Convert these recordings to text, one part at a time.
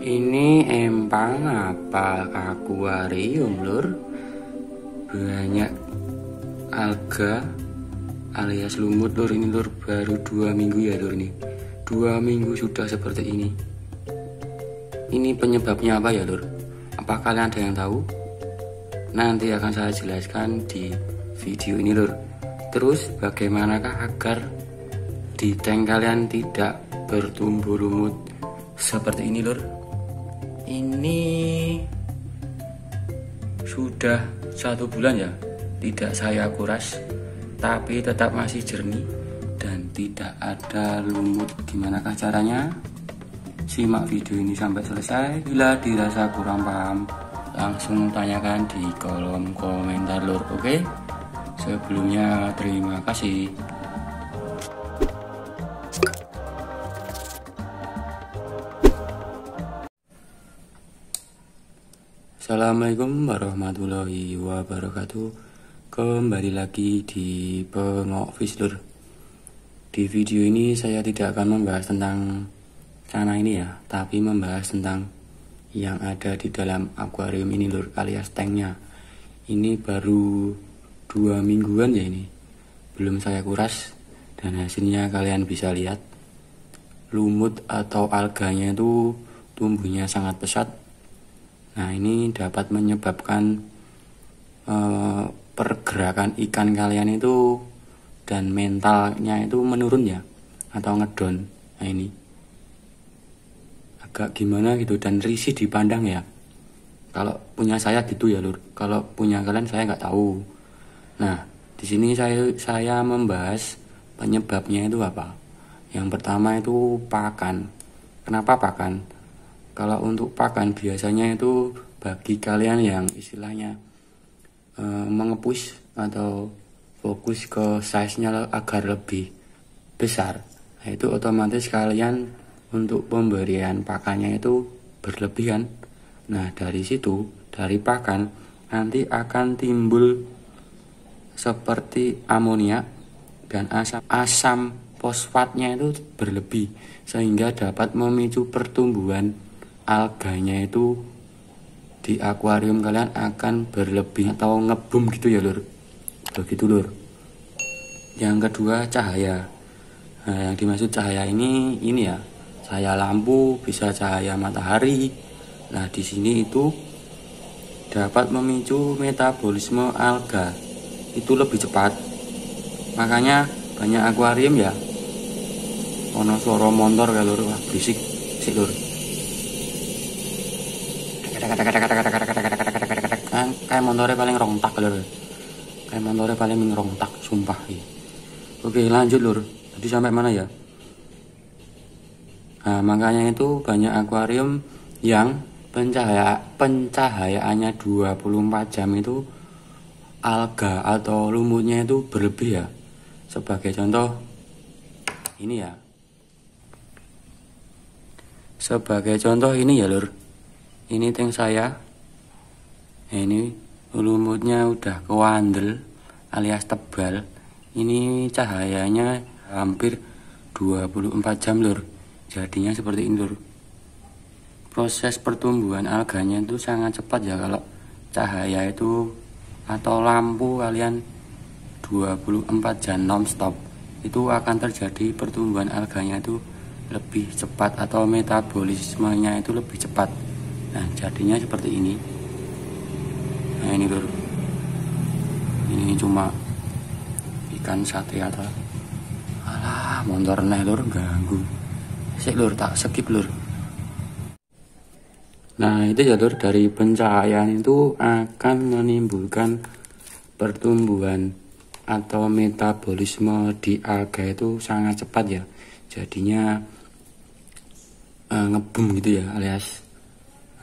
Ini empang apa akuarium lur? Banyak alga alias lumut lur. Ini lur baru 2 minggu ya lur, ini 2 minggu sudah seperti ini. Ini penyebabnya apa ya lur? Apa kalian ada yang tahu? Nanti akan saya jelaskan di video ini lur. Terus bagaimanakah agar di tank kalian tidak bertumbuh lumut seperti ini lur? Ini sudah 1 bulan ya tidak saya kuras, tapi tetap masih jernih dan tidak ada lumut. Gimanakah caranya? Simak video ini sampai selesai. Bila dirasa kurang paham, langsung tanyakan di kolom komentar lur. Oke? Sebelumnya terima kasih. Assalamualaikum warahmatullahi wabarakatuh. Kembali lagi di Bengok Fish lur. Di video ini saya tidak akan membahas tentang tanah ini ya, tapi membahas tentang yang ada di dalam akuarium ini lur, alias tanknya. Ini baru 2 mingguan ya, ini belum saya kuras, dan hasilnya kalian bisa lihat. Lumut atau alganya itu tumbuhnya sangat pesat. Nah, ini dapat menyebabkan pergerakan ikan kalian itu dan mentalnya itu menurun ya, atau ngedon. Nah, ini agak gimana gitu dan risih dipandang ya. Kalau punya saya gitu ya lur. Kalau punya kalian saya nggak tahu. Nah, di sini saya membahas penyebabnya itu apa. Yang pertama itu pakan. Kenapa pakan? Kalau untuk pakan biasanya itu bagi kalian yang istilahnya mengepus atau fokus ke size-nya agar lebih besar, nah itu otomatis kalian untuk pemberian pakannya itu berlebihan. Nah, dari situ, dari pakan nanti akan timbul seperti amonia dan asam fosfatnya itu berlebih, sehingga dapat memicu pertumbuhan alganya itu di akuarium kalian akan berlebih atau ngebum gitu ya lur. Begitu lur. Yang kedua, cahaya. Nah, yang dimaksud cahaya ini ya, cahaya lampu, bisa cahaya matahari. Nah, di sini itu dapat memicu metabolisme alga itu lebih cepat. Makanya banyak akuarium ya ono suara motor ya lur. Wah, berisik sik lur. Kayak motornya paling rontak lur. Kayak motornya paling rontak sumpah. Oke, lanjut lur. Tadi sampai mana ya? Nah, makanya itu banyak akuarium yang pencahayaannya 24 jam itu alga atau lumutnya itu berlebih ya. Sebagai contoh ini ya. Sebagai contoh ini ya lur. Ini tank saya. Ini lumutnya udah kewandel alias tebal. Ini cahayanya hampir 24 jam lur. Jadinya seperti ini lur. Proses pertumbuhan alganya itu sangat cepat ya kalau cahaya itu atau lampu kalian 24 jam non-stop. Itu akan terjadi pertumbuhan alganya itu lebih cepat atau metabolismenya itu lebih cepat. Nah, jadinya seperti ini. Nah, ini lur. Ini cuma ikan sate atau alah motor neh lur, ganggu. Sik lur, tak skip lur. Nah, itu ya lur, dari pencahayaan itu akan menimbulkan pertumbuhan atau metabolisme di alga itu sangat cepat ya. Jadinya ngebum gitu ya, alias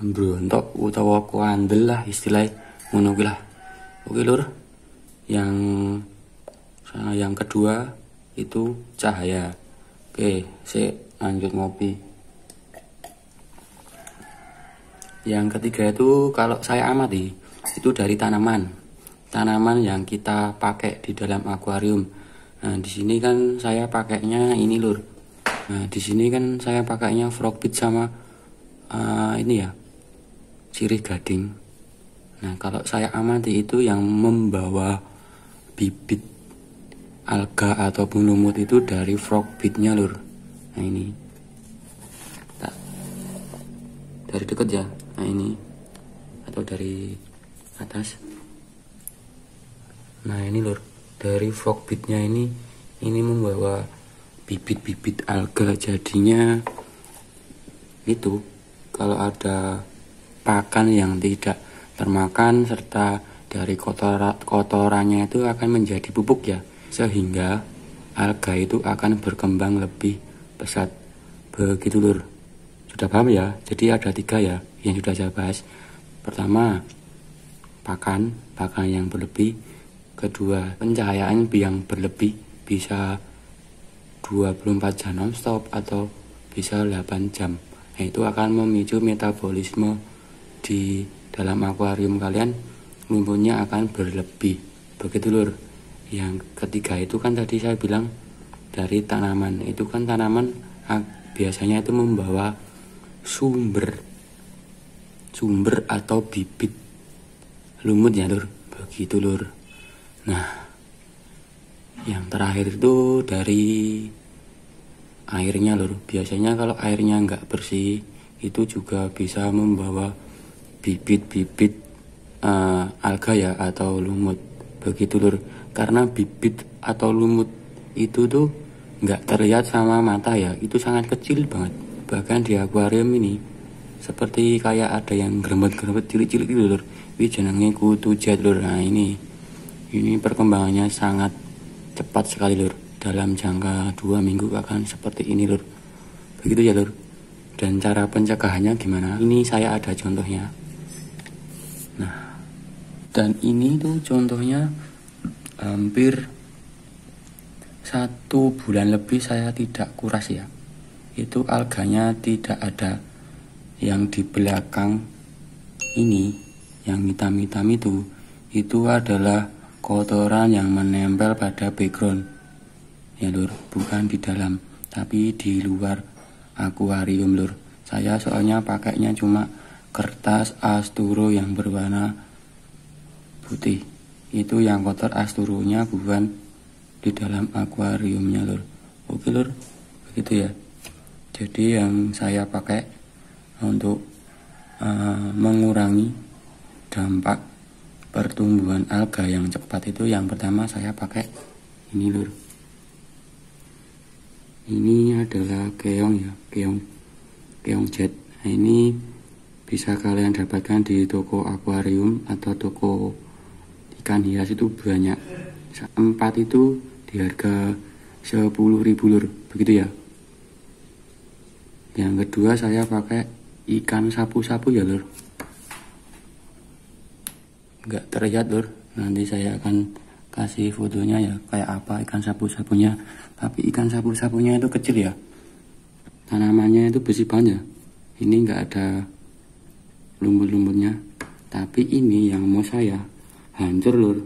mbrontok utawa kuandel lah istilahnya ngono kuwi lah. Oke lur. Yang kedua itu cahaya. Oke, sik lanjut ngopi. Yang ketiga itu kalau saya amati itu dari tanaman yang kita pakai di dalam akuarium. Nah, di sini kan saya pakainya ini lur. Nah, di sini kan saya pakainya frog bait sama ini ya, sirih gading. Nah, kalau saya amati itu yang membawa bibit alga ataupun lumut itu dari frogbeetnya lur. Nah ini dari dekat ya. Nah ini, atau dari atas. Nah ini lur, dari frogbeetnya ini membawa bibit-bibit alga. Jadinya itu kalau ada pakan yang tidak termakan serta dari kotorannya itu akan menjadi pupuk ya, sehingga alga itu akan berkembang lebih pesat. Begitu lur, sudah paham ya? Jadi ada 3 ya yang sudah saya bahas. Pertama, pakan yang berlebih. Kedua, pencahayaan yang berlebih, bisa 24 jam non-stop atau bisa 8 jam. Nah, itu akan memicu metabolisme di dalam akuarium kalian, lumpurnya akan berlebih. Begitu lur. Yang ketiga itu kan tadi saya bilang dari tanaman. Itu kan tanaman biasanya itu membawa sumber atau bibit lumut ya lur. Begitu lur. Nah, yang terakhir itu dari airnya lur. Biasanya kalau airnya nggak bersih itu juga bisa membawa bibit-bibit alga ya atau lumut. Begitu lur. Karena bibit atau lumut itu tuh nggak terlihat sama mata ya, itu sangat kecil banget. Bahkan di akuarium ini seperti kayak ada yang gerembet-gerembet cilik-cilik gitu lur. Ini jenenge kutu jet lur. Nah ini perkembangannya sangat cepat sekali lur. Dalam jangka 2 minggu akan seperti ini lur. Begitu ya lur. Dan cara pencegahannya gimana? Ini saya ada contohnya. Nah, dan ini tuh contohnya hampir 1 bulan lebih saya tidak kuras ya. Itu alganya tidak ada. Yang di belakang ini, yang hitam-hitam itu adalah kotoran yang menempel pada background ya lur, bukan di dalam tapi di luar akuarium lur. Saya soalnya pakainya cuma kertas asturo yang berwarna putih. Itu yang kotor asturonya, bukan di dalam akuariumnya lur. Oke lur, begitu ya. Jadi yang saya pakai untuk mengurangi dampak pertumbuhan alga yang cepat itu, yang pertama saya pakai ini lur. Ini adalah keong ya, keong jet. Nah, ini bisa kalian dapatkan di toko akuarium atau toko ikan hias, itu banyak. 4 itu di harga 10.000 lur, begitu ya. Yang kedua saya pakai ikan sapu-sapu ya lur. Nggak terlihat lur, nanti saya akan kasih fotonya ya kayak apa ikan sapu-sapunya. Tapi ikan sapu-sapunya itu kecil ya, tanamannya itu besi banget ya. Ini nggak ada lumut-lumutnya. Tapi ini yang mau saya hancur lur.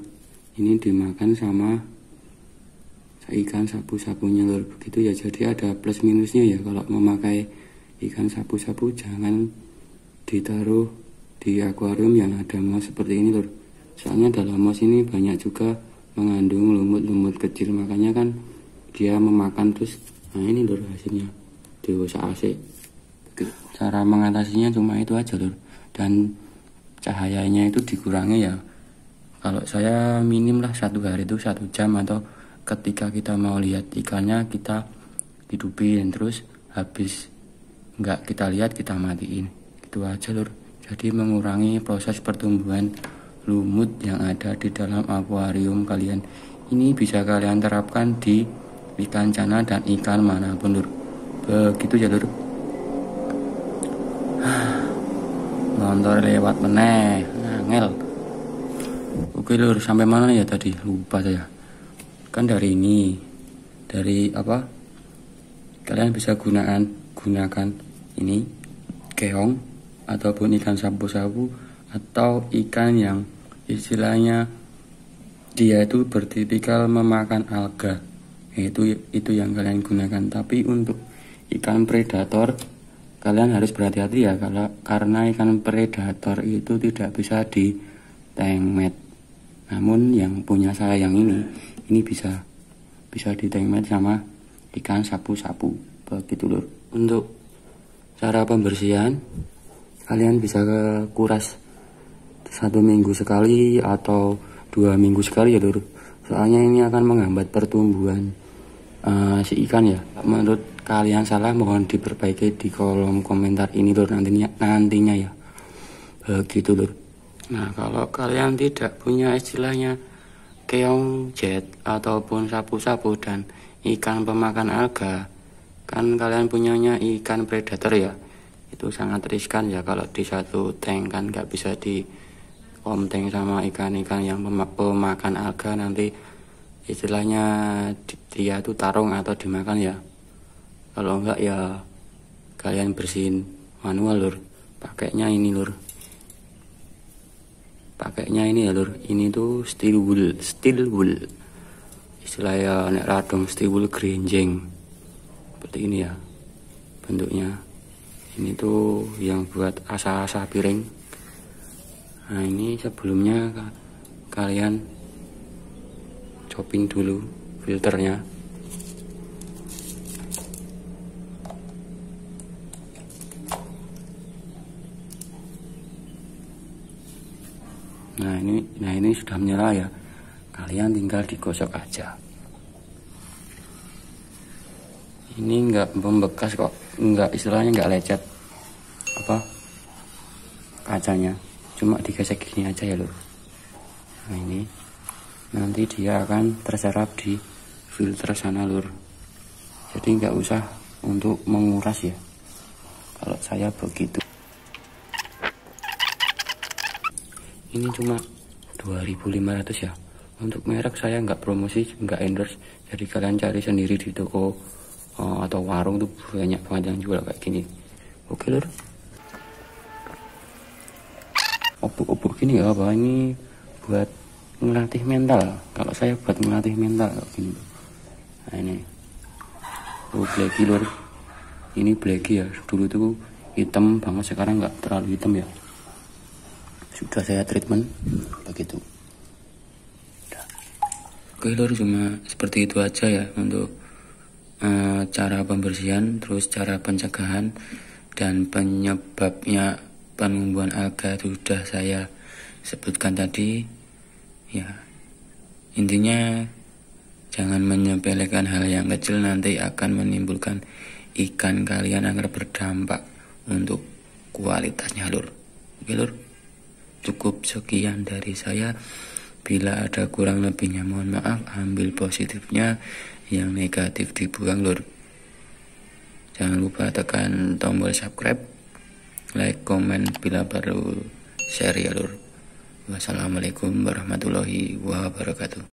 Ini dimakan sama ikan sapu-sapunya lur. Begitu ya. Jadi ada plus minusnya ya kalau memakai ikan sapu-sapu. Jangan ditaruh di akuarium yang ada mos seperti ini lur. Soalnya dalam mos ini banyak juga mengandung lumut-lumut kecil, makanya kan dia memakan terus. Nah ini lur hasilnya dewasa AC. Cara mengatasinya cuma itu aja lur. Dan cahayanya itu dikurangi ya. Kalau saya minim lah 1 hari itu 1 jam, atau ketika kita mau lihat ikannya kita hidupin, terus habis nggak kita lihat kita matiin. Itu aja lur. Jadi mengurangi proses pertumbuhan lumut yang ada di dalam akuarium kalian. Ini bisa kalian terapkan di ikan cana dan ikan manapun lur. Begitu ya lur. Motor lewat meneh, ngel. Oke lur, sampai mana ya tadi? Lupa saya. Kan dari ini, dari apa? Kalian bisa gunakan ini keong ataupun ikan sapu-sapu atau ikan yang istilahnya dia itu bertipikal memakan alga. Itu yang kalian gunakan. Tapi untuk ikan predator kalian harus berhati-hati ya, karena ikan predator itu tidak bisa di tank mat. Namun yang punya saya yang ini bisa di tank mat sama ikan sapu-sapu begitu lur. Untuk cara pembersihan, kalian bisa kuras 1 minggu sekali atau 2 minggu sekali ya lur, soalnya ini akan menghambat pertumbuhan si ikan ya. Menurut kalian salah, mohon diperbaiki di kolom komentar ini lur, nantinya ya begitu lur. Nah, kalau kalian tidak punya istilahnya keong jet ataupun sapu-sapu dan ikan pemakan alga, kan kalian punyanya ikan predator ya, itu sangat riskan ya. Kalau di satu tank kan nggak bisa di tank sama ikan-ikan yang pemakan alga, nanti istilahnya dia tuh tarung atau dimakan ya. Kalau enggak ya kalian bersihin manual lur, pakainya ini ya lur, ini tuh steel wool istilahnya, nek radong steel wool grenjeng seperti ini ya bentuknya. Ini tuh yang buat asa-asa piring. Nah, ini sebelumnya kalian chopping dulu filternya. Nah ini sudah menyala ya, kalian tinggal digosok aja. Ini enggak membekas kok, istilahnya enggak lecet kacanya, cuma digesek gini aja ya lur. Nah ini nanti dia akan terserap di filter sana lur, jadi nggak usah untuk menguras ya, kalau saya begitu. Ini cuma 2.500 ya, untuk merek saya nggak promosi, nggak endorse, jadi kalian cari sendiri di toko atau warung tuh banyak banget yang jual kayak gini. Oke lur, obuk-obuk gini nggak apa, ini buat melatih mental. Kalau saya buat melatih mental kayak gini. Nah ini blacky lur, ini blacky ya, dulu tuh hitam banget, sekarang nggak terlalu hitam ya, sudah saya treatment begitu. Oke lur, cuma seperti itu aja ya untuk cara pembersihan, terus cara pencegahan dan penyebabnya penumbuhan alga sudah saya sebutkan tadi ya. Intinya jangan menyepelekan hal yang kecil, nanti akan menimbulkan ikan kalian agar berdampak untuk kualitasnya lur. Oke lur, cukup sekian dari saya. Bila ada kurang lebihnya mohon maaf, ambil positifnya, yang negatif dibuang lur. Jangan lupa tekan tombol subscribe, like, komen bila baru share ya lur. Wassalamualaikum warahmatullahi wabarakatuh.